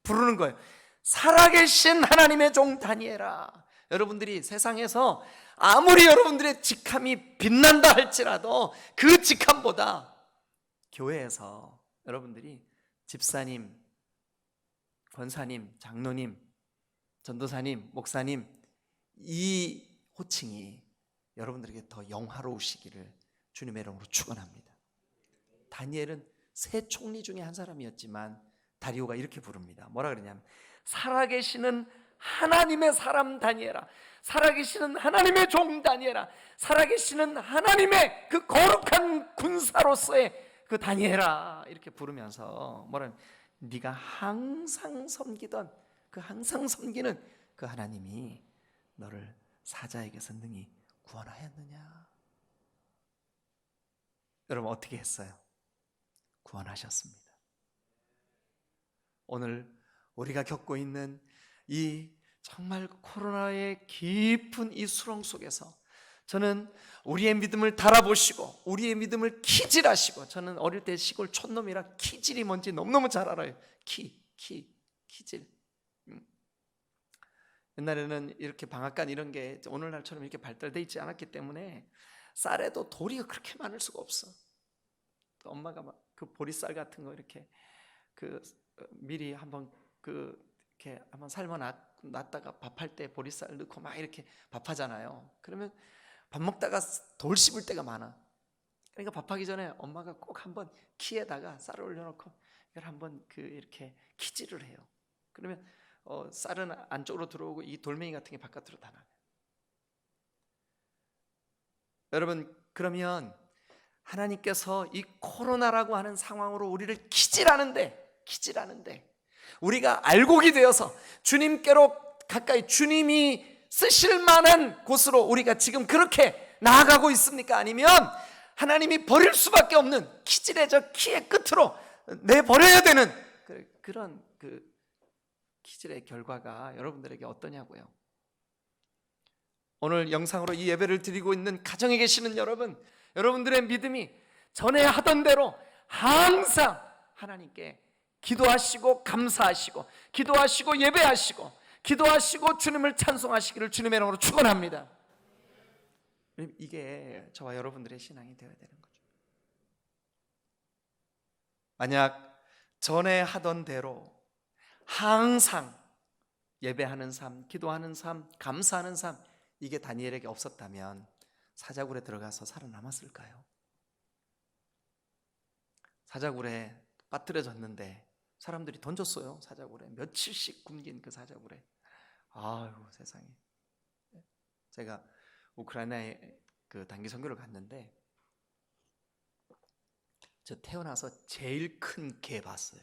부르는 거예요. 살아계신 하나님의 종 다니엘아. 여러분들이 세상에서 아무리 여러분들의 직함이 빛난다 할지라도 그 직함보다 교회에서 여러분들이 집사님, 권사님, 장로님, 전도사님, 목사님, 이 호칭이 여러분들에게 더 영화로우시기를 주님의 이름으로 축원합니다. 다니엘은 세 총리 중에 한 사람이었지만 다리오가 이렇게 부릅니다. 뭐라 그러냐면, 살아계시는 하나님의 사람 다니엘아, 살아계시는 하나님의 종 다니엘아, 살아계시는 하나님의 그 거룩한 군사로서의 그 다니엘아, 이렇게 부르면서 뭐라는, 네가 항상 섬기던 그 항상 섬기는 그 하나님이 너를 사자에게서 능히 구원하였느냐. 여러분, 어떻게 했어요? 구원하셨습니다. 오늘 우리가 겪고 있는 이 정말 코로나의 깊은 이 수렁 속에서 저는 우리의 믿음을 달아보시고 우리의 믿음을 키질하시고, 저는 어릴 때 시골 촌놈이라 키질이 뭔지 너무너무 잘 알아요. 키질. 옛날에는 이렇게 방앗간 이런 게 오늘날처럼 이렇게 발달되어 있지 않았기 때문에 쌀에도 도리가 그렇게 많을 수가 없어. 또 엄마가 막 그 보리쌀 같은 거 이렇게 미리 한번 이렇게 한번 삶아 놨다가 밥할 때 보리쌀 넣고 막 이렇게 밥하잖아요. 그러면 밥 먹다가 돌 씹을 때가 많아. 그러니까 밥하기 전에 엄마가 꼭 한번 키에다가 쌀을 올려놓고 이걸 한번 이렇게 키질을 해요. 그러면 쌀은 안쪽으로 들어오고 이 돌멩이 같은 게 바깥으로 다 나가요. 여러분, 그러면 하나님께서 이 코로나라고 하는 상황으로 우리를 기질하는데 우리가 알곡이 되어서 주님께로 가까이 주님이 쓰실 만한 곳으로 우리가 지금 그렇게 나아가고 있습니까? 아니면 하나님이 버릴 수밖에 없는 기질의 저 키의 끝으로 내버려야 되는 그런 기질의 결과가 여러분들에게 어떠냐고요? 오늘 영상으로 이 예배를 드리고 있는 가정에 계시는 여러분들의 믿음이 전에 하던 대로 항상 하나님께 기도하시고 감사하시고 기도하시고 예배하시고 기도하시고 주님을 찬송하시기를 주님의 이름으로 축원합니다. 이게 저와 여러분들의 신앙이 되어야 되는 거죠. 만약 전에 하던 대로 항상 예배하는 삶, 기도하는 삶, 감사하는 삶, 이게 다니엘에게 없었다면 사자굴에 들어가서 살아남았을까요? 사자굴에 빠뜨려졌는데 사람들이 던졌어요. 사자굴에 며칠씩 굶긴 그 사자굴에. 아유, 세상에. 제가 우크라이나에 단기 선교를 갔는데 저 태어나서 제일 큰 개 봤어요.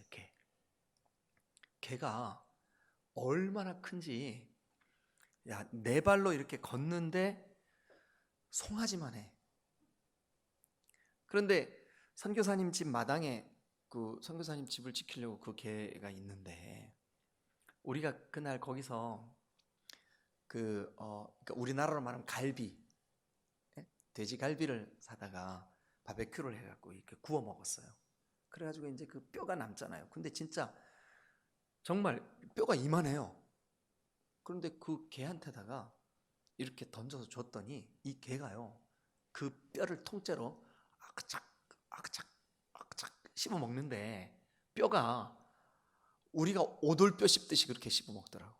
개가 얼마나 큰지, 야, 네 발로 이렇게 걷는데 송아지만 해. 그런데 선교사님 집 마당에 선교사님 집을 지키려고 그 개가 있는데 우리가 그날 거기서 그러니까 우리나라로 말하면 갈비, 돼지 갈비를 사다가 바베큐를 해갖고 이렇게 구워 먹었어요. 그래가지고 이제 그 뼈가 남잖아요. 근데 진짜 정말 뼈가 이만해요. 그런데 그 개한테다가 이렇게 던져서 줬더니 이 개가요, 그 뼈를 통째로 아그작 씹어 먹는데 뼈가 우리가 오돌뼈 씹듯이 그렇게 씹어 먹더라고.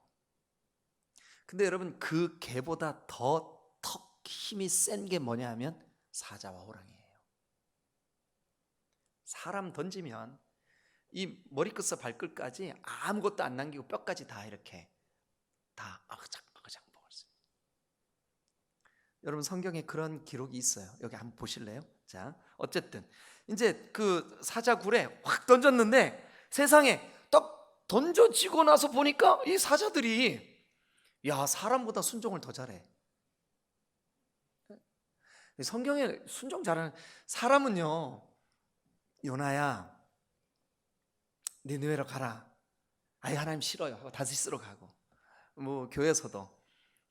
근데 여러분, 그 개보다 더 턱 힘이 센 게 뭐냐 하면 사자와 호랑이에요. 사람 던지면 이 머리끝에서 발끝까지 아무것도 안 남기고 뼈까지 다 이렇게 다 아그작 먹었어요. 여러분, 성경에 그런 기록이 있어요. 여기 한번 보실래요? 자, 어쨌든 이제 그 사자굴에 확 던졌는데 세상에 딱 던져지고 나서 보니까 이 사자들이, 야, 사람보다 순종을 더 잘해. 성경에 순종 잘하는 사람은요, 요나야 니느웨로 가라. 아이, 하나님 싫어요 하고 다시스로 가고, 뭐 교회에서도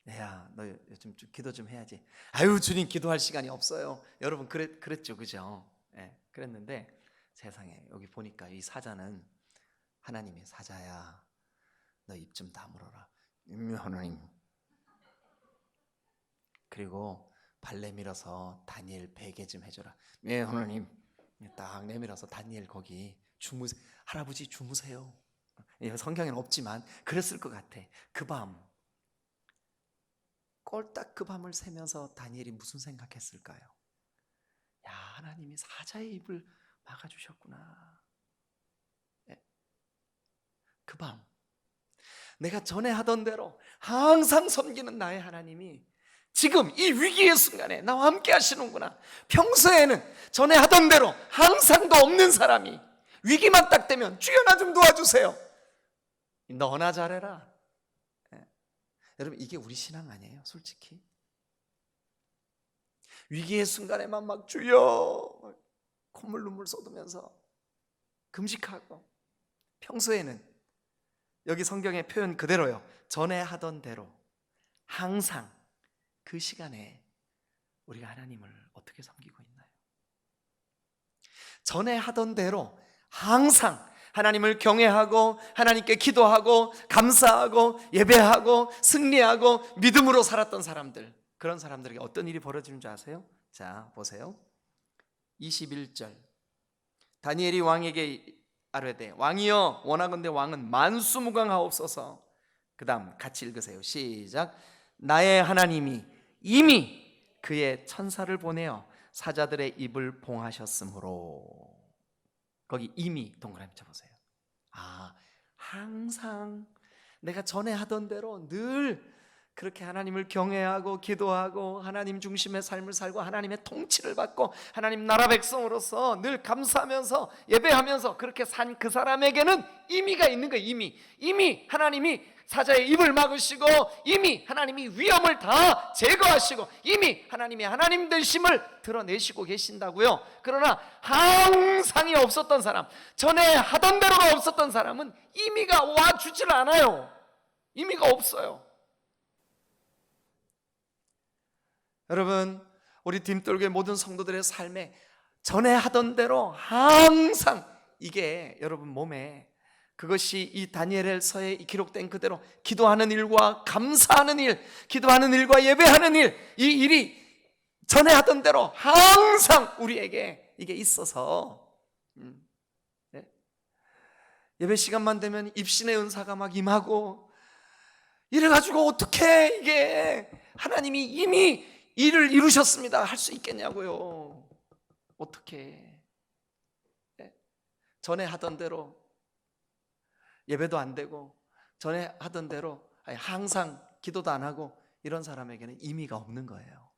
야, 너 요즘 좀 기도 좀 해야지. 아유, 주님 기도할 시간이 없어요. 여러분 그랬죠, 그죠? 예, 그랬는데 세상에 여기 보니까 이 사자는 하나님의, 사자야 너 입 좀 다물어라. 하나님. 그리고 발레 밀어서 다니엘 베개 좀 해줘라. 네, 하나님. 딱 내밀어서 다니엘 거기 할아버지 주무세요. 성경에는 없지만 그랬을 것 같아. 그 밤 꼴딱 그 밤을 새면서 다니엘이 무슨 생각했을까요? 야, 하나님이 사자의 입을 막아주셨구나. 그 밤 내가 전에 하던 대로 항상 섬기는 나의 하나님이 지금 이 위기의 순간에 나와 함께 하시는구나. 평소에는 전에 하던 대로 항상도 없는 사람이 위기만 딱 되면 주여 나 좀 도와주세요. 너나 잘해라. 여러분, 이게 우리 신앙 아니에요? 솔직히 위기의 순간에만 막 주여 콧물 눈물 쏟으면서 금식하고, 평소에는 여기 성경의 표현 그대로요, 전에 하던 대로 항상 그 시간에 우리가 하나님을 어떻게 섬기고 있나요? 전에 하던 대로 항상 하나님을 경외하고 하나님께 기도하고 감사하고 예배하고 승리하고 믿음으로 살았던 사람들, 그런 사람들에게 어떤 일이 벌어지는 줄 아세요? 자, 보세요. 21절 다니엘이 왕에게 아뢰되 왕이여 원하건대 왕은 만수무강하옵소서. 그 다음 같이 읽으세요. 시작. 나의 하나님이 이미 그의 천사를 보내어 사자들의 입을 봉하셨으므로. 거기 이미 동그라미 쳐보세요. 아, 항상 내가 전에 하던 대로 늘 그렇게 하나님을 경외하고 기도하고 하나님 중심의 삶을 살고 하나님의 통치를 받고 하나님 나라 백성으로서 늘 감사하면서 예배하면서 그렇게 산 그 사람에게는 의미가 있는 거예요. 이미 하나님이 사자의 입을 막으시고 이미 하나님이 위험을 다 제거하시고 이미 하나님의 하나님 되심을 드러내시고 계신다고요. 그러나 항상이 없었던 사람, 전에 하던 대로가 없었던 사람은 의미가 와주질 않아요. 의미가 없어요. 여러분, 우리 딤돌교회 모든 성도들의 삶에 전에 하던 대로 항상 이게 여러분 몸에 그것이 이 다니엘서에 기록된 그대로 기도하는 일과 감사하는 일, 기도하는 일과 예배하는 일, 이 일이 전에 하던 대로 항상 우리에게 이게 있어서 예배 시간만 되면 입신의 은사가 막 임하고 이래가지고 어떻게 이게 하나님이 이미 일을 이루셨습니다 할 수 있겠냐고요. 어떻게 전에 하던 대로 예배도 안 되고 전에 하던 대로 항상 기도도 안 하고 이런 사람에게는 의미가 없는 거예요.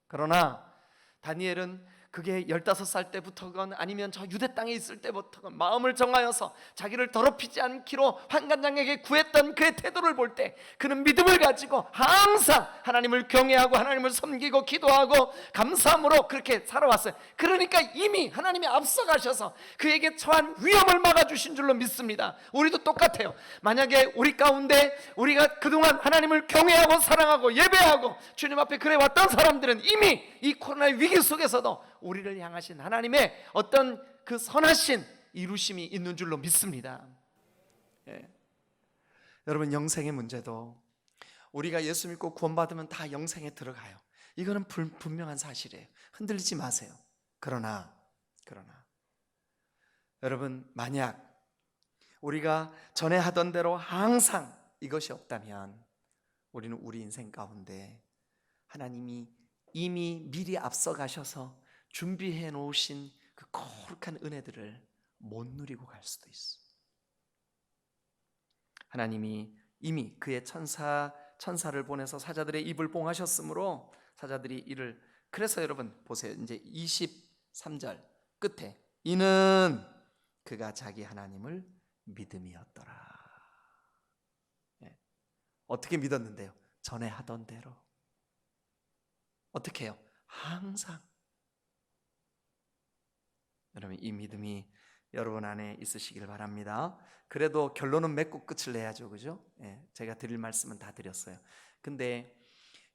그러나 다니엘은 그게 15살 때부터건 아니면 저 유대 땅에 있을 때부터건 마음을 정하여서 자기를 더럽히지 않기로 환관장에게 구했던 그의 태도를 볼 때 그는 믿음을 가지고 항상 하나님을 경외하고 하나님을 섬기고 기도하고 감사함으로 그렇게 살아왔어요. 그러니까 이미 하나님이 앞서가셔서 그에게 처한 위험을 막아주신 줄로 믿습니다. 우리도 똑같아요. 만약에 우리 가운데 우리가 그동안 하나님을 경외하고 사랑하고 예배하고 주님 앞에 그래 왔던 사람들은 이미 이 코로나의 위기 속에서도 우리를 향하신 하나님의 어떤 그 선하신 이루심이 있는 줄로 믿습니다. 여러분, 영생의 문제도 우리가 예수 믿고 구원받으면 다 영생에 들어가요. 이거는 분명한 사실이에요. 흔들리지 마세요. 그러나 여러분, 만약 우리가 전에 하던 대로 항상 이것이 없다면 우리는 우리 인생 가운데 하나님이 이미 미리 앞서 가셔서 준비해 놓으신 그 거룩한 은혜들을 못 누리고 갈 수도 있어. 하나님이 이미 그의 천사를 보내서 사자들의 입을 봉하셨으므로 사자들이 이를, 그래서 여러분 보세요. 이제 23절 끝에 이는 그가 자기 하나님을 믿음이었더라. 어떻게 믿었는데요? 전에 하던 대로. 어떻게 해요? 항상. 여러분, 이 믿음이 여러분 안에 있으시길 바랍니다. 그래도 결론은 맺고 끝을 내야죠, 그죠? 제가 드릴 말씀은 다 드렸어요. 근데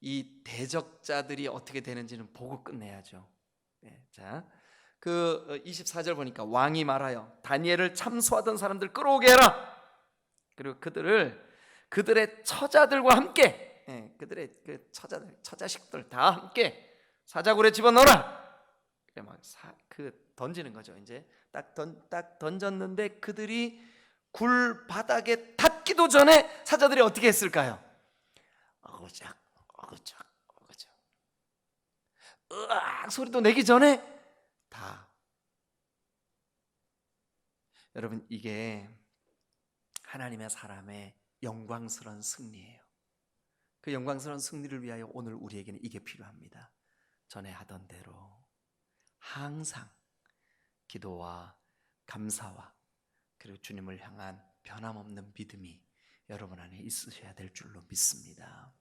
이 대적자들이 어떻게 되는지는 보고 끝내야죠. 자, 그 24절 보니까 왕이 말하여 다니엘을 참소하던 사람들 끌어오게 해라. 그리고 그들의 처자들과 함께, 그들의 그 처자식들 다 함께 사자굴에 집어넣어라. 막 던지는 거죠. 이제 딱 던졌는데 그들이 굴 바닥에 닿기도 전에 사자들이 어떻게 했을까요? 어그작 으악 소리도 내기 전에 다. 여러분, 이게 하나님의 사람의 영광스러운 승리예요. 그 영광스러운 승리를 위하여 오늘 우리에게는 이게 필요합니다. 전에 하던 대로 항상 기도와 감사와 그리고 주님을 향한 변함없는 믿음이 여러분 안에 있으셔야 될 줄로 믿습니다.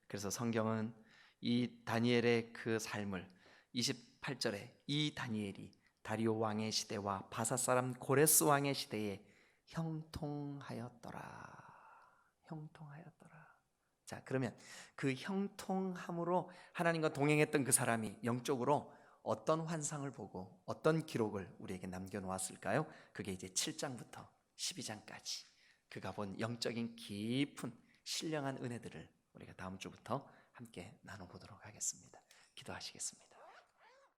그래서 성경은 이 다니엘의 그 삶을 28절에 이 다니엘이 다리오 왕의 시대와 바사 사람 고레스 왕의 시대에 형통하였더라. 자, 그러면 그 형통함으로 하나님과 동행했던 그 사람이 영적으로 어떤 환상을 보고 어떤 기록을 우리에게 남겨놓았을까요? 그게 이제 7장부터 12장까지 그가 본 영적인 깊은 신령한 은혜들을 우리가 다음 주부터 함께 나눠보도록 하겠습니다. 기도하시겠습니다.